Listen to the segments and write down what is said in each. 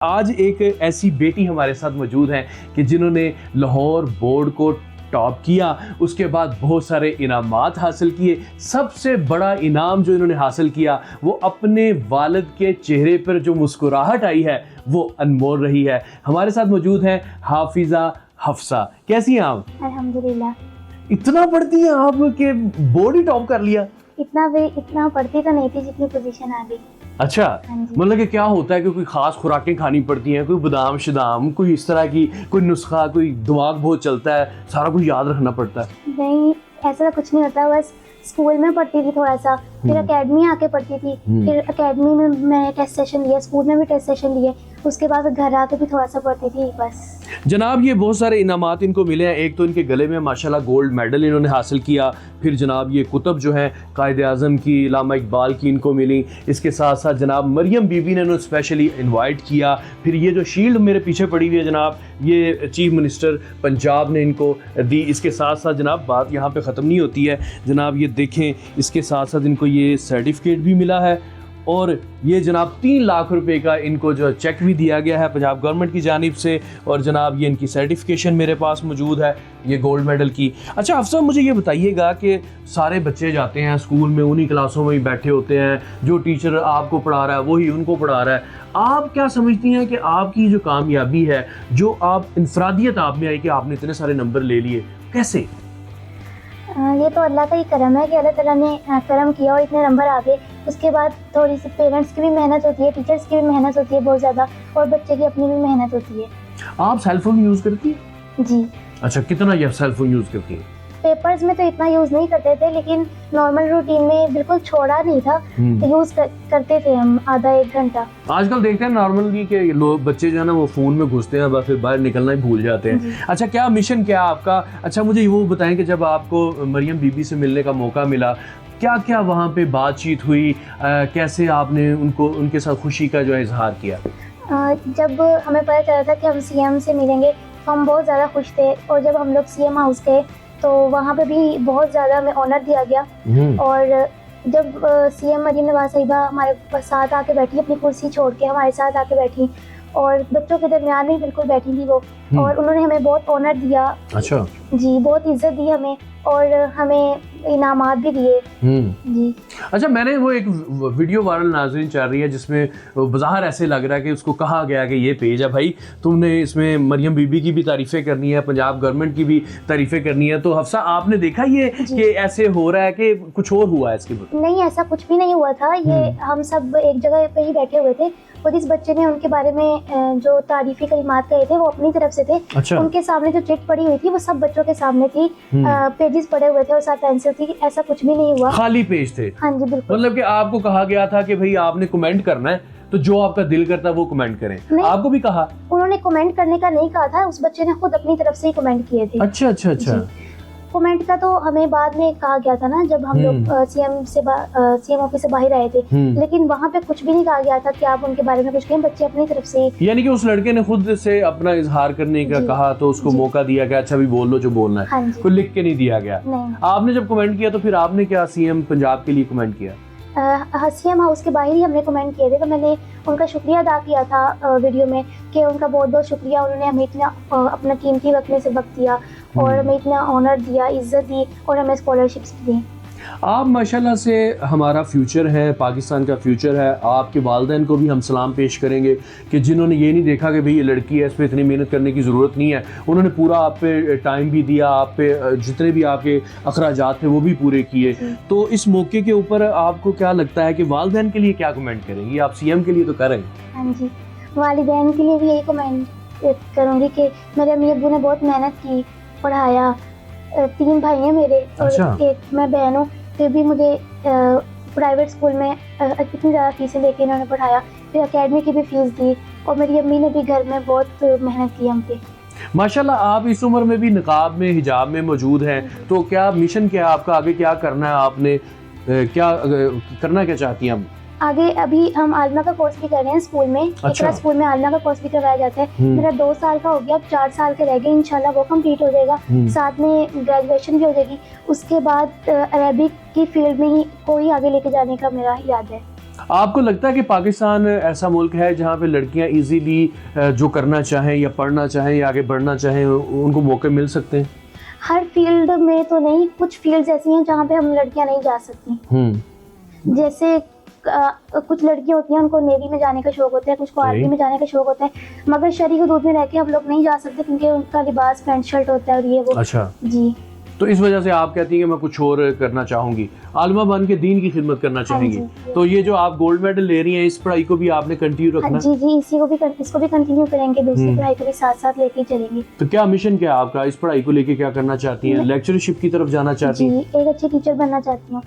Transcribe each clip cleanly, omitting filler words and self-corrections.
आज एक ऐसी बेटी हमारे साथ मौजूद हैं कि जिन्होंने लाहौर बोर्ड को टॉप किया, उसके बाद बहुत सारे इनामात हासिल किए। सबसे बड़ा इनाम जो इन्होंने हासिल किया वो अपने वालिद के चेहरे पर जो मुस्कुराहट आई है वो अनमोल रही है। हमारे साथ मौजूद हैं हाफिजा हफ्सा। कैसी हैं आप? अल्हम्दुलिल्लाह। इतना पढ़ती हैं आप कि बोर्ड ही टॉप कर लिया? इतना पढ़ती तो नहीं थी जितनी पोजीशन आ गई। अच्छा, मतलब कि क्या होता है कि कोई खास खुराकें खानी पड़ती हैं, कोई बादाम शदाम, कोई इस तरह की कोई नुस्खा, कोई दिमाग बहुत चलता है, सारा कुछ याद रखना पड़ता है? नहीं, ऐसा कुछ नहीं होता। बस स्कूल में पढ़ती थी थोड़ा सा, फिर एकेडमी आके पढ़ती थी, फिर एकेडमी में मैंने टेस्ट सेशन लिया, स्कूल में भी टेस्ट सेशन लिए, उसके बाद घर आके भी थोड़ा सा पढ़ती थी बस। जनाब ये बहुत सारे इनामात इनको मिले हैं। एक तो इनके गले में माशाल्लाह गोल्ड मेडल इन्होंने हासिल किया, फिर जनाब ये कुतुब जो हैं कायद आज़म की, इलामा इकबाल की इनको मिली। इसके साथ साथ जनाब मरियम बीबी ने इन्होंने स्पेशली इनवाइट किया। फिर ये जो शील्ड मेरे पीछे पड़ी हुई है जनाब, ये चीफ मिनिस्टर पंजाब ने इनको दी। इसके साथ साथ जनाब बात यहाँ पे ख़त्म नहीं होती है जनाब, ये देखें इसके साथ साथ इनको ये सर्टिफिकेट भी मिला है और ये जनाब 3 लाख रुपए का इनको जो चेक भी दिया गया है पंजाब गवर्नमेंट की जानिब से। और जनाब ये इनकी सर्टिफिकेशन मेरे पास मौजूद है ये गोल्ड मेडल की। अच्छा अफसर, मुझे ये बताइएगा कि सारे बच्चे जाते हैं स्कूल में, उन्हीं क्लासों में ही बैठे होते हैं, जो टीचर आपको पढ़ा रहा है वही उनको पढ़ा रहा है। आप क्या समझती हैं कि आपकी जो कामयाबी है, जो आप इंफरादियत आप में आई कि आपने इतने सारे नंबर ले लिए, कैसे? ये तो अल्लाह का ही करम है कि अल्लाह ताला ने करम किया और इतने नंबर आ गए। उसके बाद थोड़ी सी पेरेंट्स की भी मेहनत होती है, टीचर्स की भी मेहनत होती है बहुत ज़्यादा, और बच्चे की अपनी भी मेहनत होती है। आप सेल फोन यूज़ करती हैं? जी। अच्छा, कितना ये सेल फोन यूज़ करती हैं? पेपर्स में तो इतना यूज़ नहीं करते थे, लेकिन नॉर्मल रूटीन में बिल्कुल छोड़ा नहीं था, यूज़ करते थे हम आधा एक घंटा। आजकल देखते हैं नॉर्मली कि लोग बच्चे जो है ना वो फ़ोन में घुसते हैं, बस फिर बाहर निकलना ही भूल जाते हैं। अच्छा, क्या मिशन क्या आपका? अच्छा मुझे वो बताएं कि जब आपको मरियम बीबी से मिलने का मौका मिला, क्या क्या वहाँ पे बातचीत हुई, कैसे आपने उनके साथ खुशी का जो है इजहार किया? जब हमें पता चला था कि हम सीएम से मिलेंगे तो हम बहुत ज़्यादा खुश थे, और जब हम लोग सीएम हाउस गए तो वहाँ पे भी बहुत ज़्यादा हमें ऑनर दिया गया। और जब सीएम मरियम नवाज साहिबा हमारे साथ आके बैठी, अपनी कुर्सी छोड़ के हमारे साथ आके बैठी और बच्चों के दरमियान में बिल्कुल बैठी थी वो, और उन्होंने हमें बहुत ऑनर दिया। अच्छा जी, बहुत इज्जत दी हमें और हमें इनामात भी दिए जी। अच्छा, मैंने वो एक वीडियो वायरल नाज़रीन चल रही है जिसमें बाज़ाहिर ऐसे लग रहा है कि उसको कहा गया कि ये पेज है भाई, तुमने इसमें मरियम बीबी की भी तारीफ़ें करनी है, पंजाब गवर्नमेंट की भी तारीफ़ें करनी है। तो हफ्सा आपने देखा ये कि ऐसे हो रहा है कि कुछ और हुआ है इसके? नहीं, ऐसा कुछ भी नहीं हुआ था। ये हम सब एक जगह पे ही बैठे हुए थे और इस बच्चे ने उनके बारे में जो तारीफी कलिमात कहे थे वो अपनी तरफ से थे। अच्छा। उनके सामने जो चिट पड़ी हुई थी वो सब बच्चों के सामने थी, पेजेस पड़े हुए थे और साथ पेंसिल थी। ऐसा कुछ भी नहीं हुआ, खाली पेज थे? हाँ जी बिल्कुल। मतलब कि आपको कहा गया था कि भाई आपने कमेंट करना है तो जो आपका दिल करता है वो कमेंट करें? आपको भी कहा? उन्होंने कमेंट करने का नहीं कहा था, उस बच्चे ने खुद अपनी तरफ से ही कमेंट किए थे। अच्छा अच्छा अच्छा। कमेंट का तो हमें बाद में कहा गया था ना, जब हम लोग सीएम ऑफिस से बाहर आए थे, लेकिन वहाँ पे कुछ भी नहीं कहा गया था कि आप उनके बारे में कुछ कहें। बच्चे अपनी तरफ से, यानी कि उस लड़के ने खुद से अपना इजहार करने का कहा तो उसको मौका दिया गया, अच्छा भी बोल लो जो बोलना है, कोई लिख के नहीं दिया गया। आपने जब कमेंट किया तो फिर आपने क्या सीएम पंजाब के लिए कमेंट किया? सीएम हाउस के बाहर ही हमने कमेंट किए थे, तो मैंने उनका शुक्रिया अदा किया था वीडियो में कि उनका बहुत बहुत शुक्रिया, उन्होंने हमें इतना अपना कीमती वक्त में से वक्त दिया और हमें इतना ऑनर दिया, इज्जत दी और हमें स्कॉलरशिप्स दी। आप माशाल्लाह से हमारा फ्यूचर है, पाकिस्तान का फ्यूचर है। आपके वालिदैन को भी हम सलाम पेश करेंगे कि जिन्होंने ये नहीं देखा कि भाई ये लड़की है, इस पर इतनी मेहनत करने की ज़रूरत नहीं है। उन्होंने पूरा आप पे टाइम भी दिया, आप पे जितने भी आपके अखराजात थे वो भी पूरे किए। तो इस मौके के ऊपर आपको क्या लगता है कि वालिदैन के लिए क्या कमेंट करेंगी? आप सीएम के लिए तो करेंगे। हाँ जी, वालिदैन के लिए भी यही कमेंट करूँगी कि मेरे अम्मी अब्बू ने बहुत मेहनत की, पढ़ाया। 3 भाई हैं मेरे और एक मैं बहन हूँ, फिर भी मुझे प्राइवेट स्कूल में इतनी ज़्यादा फीसें लेके इन्होंने पढ़ाया, फिर एकेडमी की भी फीस दी और मेरी अम्मी ने भी घर में बहुत मेहनत की हम पे। माशाल्लाह आप इस उम्र में भी निकाब में, हिजाब में मौजूद हैं, तो क्या मिशन क्या है आपका? आगे क्या करना है आपने? क्या करना क्या चाहती हैं आप आगे? अभी हम आलमा का कोर्स भी कर रहे हैं स्कूल में। इकरा स्कूल में आलमा का कोर्स भी करवाया जाता है। मेरा 2 साल का हो गया, अब 4 साल के रह गए, इंशाल्लाह वो कंप्लीट हो जाएगा। साथ में ग्रेजुएशन भी हो जाएगी। उसके बाद अरेबिक की फील्ड में ही कोई आगे लेके जाने का मेरा इरादा है। आपको लगता है कि पाकिस्तान ऐसा मुल्क है जहाँ पे लड़कियाँ इजीली जो करना चाहें या पढ़ना चाहें या आगे बढ़ना चाहें उनको मौके मिल सकते हैं? हर फील्ड में तो नहीं, कुछ फील्ड्स ऐसी हैं जहाँ पे हम लड़कियाँ नहीं जा सकती। जैसे कुछ लड़कियाँ होती हैं उनको नेवी में जाने का शौक होता है, कुछ को आर्मी में जाने का शौक होता है, मगर शरीक हदूद में रह के हम लोग नहीं जा सकते क्योंकि उनका लिबास पैंट शर्ट होता है और ये वो। अच्छा जी, तो इस वजह से आप कहती हैं कि मैं कुछ और करना चाहूंगी, आलिमा बन के दीन की खिदमत करना चाहेंगी। जी। तो ये जो आप गोल्ड मेडल ले रही हैं इस पढ़ाई को भी आपने कंटिन्यू रखना? जी जी, इसको भी कंटिन्यू करेंगे, दूसरी पढ़ाई को भी साथ साथ लेके चलेंगे। तो क्या मिशन क्या है आपका, इस पढ़ाई को लेके क्या करना चाहती हैं? लेक्चरशिप की तरफ जाना चाहती हैं? जी, एक अच्छी टीचर बनना चाहती हूँ।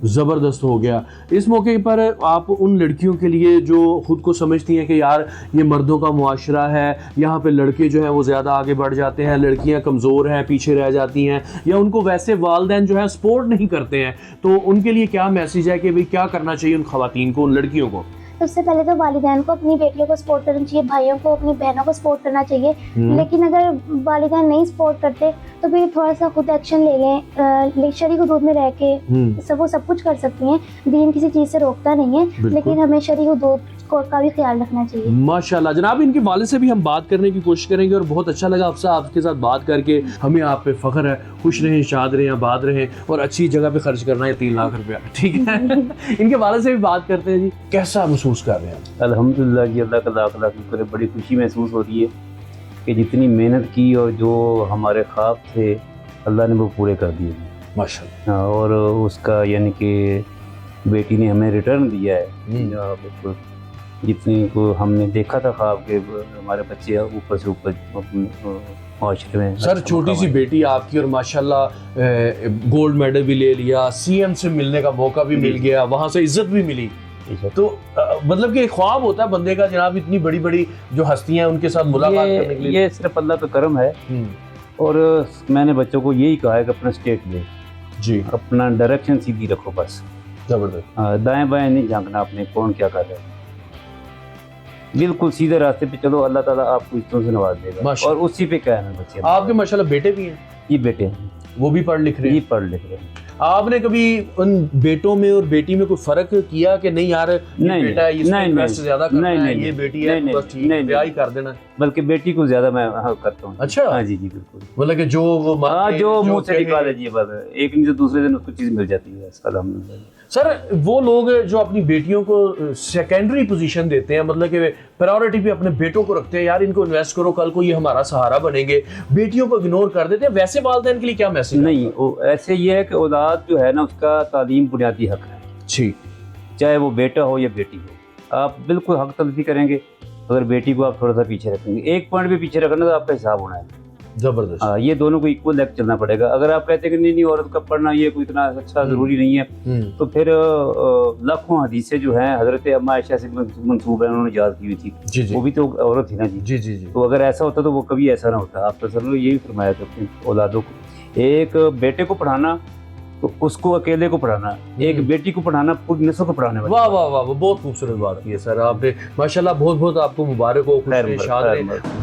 ज़बरदस्त हो गया। इस मौके पर आप उन लड़कियों के लिए जो खुद को समझती हैं कि यार ये मर्दों का मुआशरा है, यहाँ पे लड़के जो हैं वो ज़्यादा आगे बढ़ जाते हैं, लड़कियाँ कमज़ोर हैं, पीछे रह जाती हैं, या उनको वैसे वालिदैन जो है सपोर्ट नहीं करते हैं, तो उनके लिए क्या मैसेज है कि भाई क्या करना चाहिए उन ख़वातीन को, उन लड़कियों को? सबसे पहले तो वालिदैन को अपनी बेटियों को सपोर्ट करना चाहिए, भाइयों को अपनी बहनों को सपोर्ट करना चाहिए। लेकिन अगर वालिदैन नहीं सपोर्ट करते तो फिर थोड़ा सा खुद एक्शन ले लें। शरीक हदूद में रह के वो सब कुछ कर सकती हैं, दीन किसी चीज़ से रोकता नहीं है, लेकिन हमें शरीक हदूद का भी ख्याल रखना चाहिए। माशाल्लाह जनाब, इनके वालिद से भी हम बात करने की कोशिश करेंगे और बहुत अच्छा लगा आपके साथ बात करके। हमें आप पे फख्र है, खुश रहें, शाद रहें, आबाद रहें और अच्छी जगह पे खर्च करना है 3 लाख रुपया, ठीक है। इनके वालिद से भी बात करते हैं। जी, कैसा महसूस कर रहे हैं? अल्हम्दुलिल्लाह जी, अल्लाह का लाख लाख शुक्र है। बड़ी खुशी महसूस हो रही है कि जितनी मेहनत की और जो हमारे ख्वाब थे अल्लाह ने वो पूरे कर दिए माशाल्लाह। और उसका यानी कि बेटी ने हमें रिटर्न दिया है। बिल्कुल जितनी को हमने देखा था ख्वाब के हमारे बच्चे ऊपर से ऊपर माशरे में। सर छोटी सी बेटी आपकी और माशाल्लाह गोल्ड मेडल भी ले लिया, सीएम से मिलने का मौका भी मिल गया, वहाँ से इज्जत भी मिली। तो मतलब कि एक ख्वाब होता है बंदे का जनाब, इतनी बड़ी बड़ी जो हस्तियां हैं उनके साथ मुलाकात करने के लिए। ये सिर्फ अल्लाह का करम है। और मैंने बच्चों को यही कहा है कि अपना स्टेट ले जी, अपना डायरेक्शन सीधी रखो बस। जबरदस्त। दाएं बाएं नहीं झांकना अपने कौन क्या कर रहा है, बिल्कुल सीधे रास्ते पे चलो, अल्लाह ताला आपको इज्जतों से नवाज देगा। और उसी पे क्या है बच्चे आपके माशाल्लाह बेटे भी हैं? ये बेटे हैं, वो भी पढ़ लिख रहे हैं? ये पढ़ लिख रहे हैं। आपने कभी उन बेटों में और बेटी में कोई फर्क किया कि नहीं यार ये बेटा है इसमें इन्वेस्ट ज्यादा करना है, ये बेटी है बस ठीक है ब्याह ही कर देना? बल्कि बेटी को ज्यादा मैं करता हूँ। अच्छा, हाँ जी जी बिल्कुल। मतलब कि जो वो जो मुंह से निकाले जी बस एक नहीं तो दूसरे दिन उसको चीज मिल जाती है। अल्हम्दुलिल्लाह। सर वो लोग जो अपनी बेटियों को सेकेंडरी पोजीशन देते हैं, मतलब कि प्रायोरिटी पे अपने बेटों को रखते हैं, यार इनको इन्वेस्ट करो, कल को ये हमारा सहारा बनेंगे, बेटियों को इग्नोर कर देते हैं, वैसे वालिदैन के लिए क्या मैसेज? नहीं, ऐसे ये है कि औलाद जो है ना उसका तालीम बुनियादी हक है जी, चाहे वो बेटा हो या बेटी हो। आप बिल्कुल हक तलफी करेंगे अगर बेटी को आप थोड़ा सा पीछे रखेंगे, एक पॉइंट भी पीछे रखना तो आपका हिसाब होना है। जबरदस्त। ये दोनों को इक्वल लेकर चलना पड़ेगा। अगर आप कहते हैं कि नहीं औरत का पढ़ना ये कोई इतना अच्छा जरूरी नहीं है, तो फिर लाखों हदीसें जो हैं हजरत अम्मा आयशा से मंसूब है, उन्होंने याद की हुई थी। जी जी, वो भी तो औरत थी ना जी। जी जी जी। तो अगर ऐसा होता तो वो कभी ऐसा ना होता। आप तो यही फरमाया था अपनी औलादों को, एक बेटे को पढ़ाना तो उसको अकेले को पढ़ाना, एक बेटी को पढ़ाना पूरी नस्ल को पढ़ाने वाला। वाह वाह वाह, बहुत खूबसूरत बात की है सर आपने, माशाल्लाह। बहुत बहुत आपको मुबारक हो, खुश रहे, शाद रहे।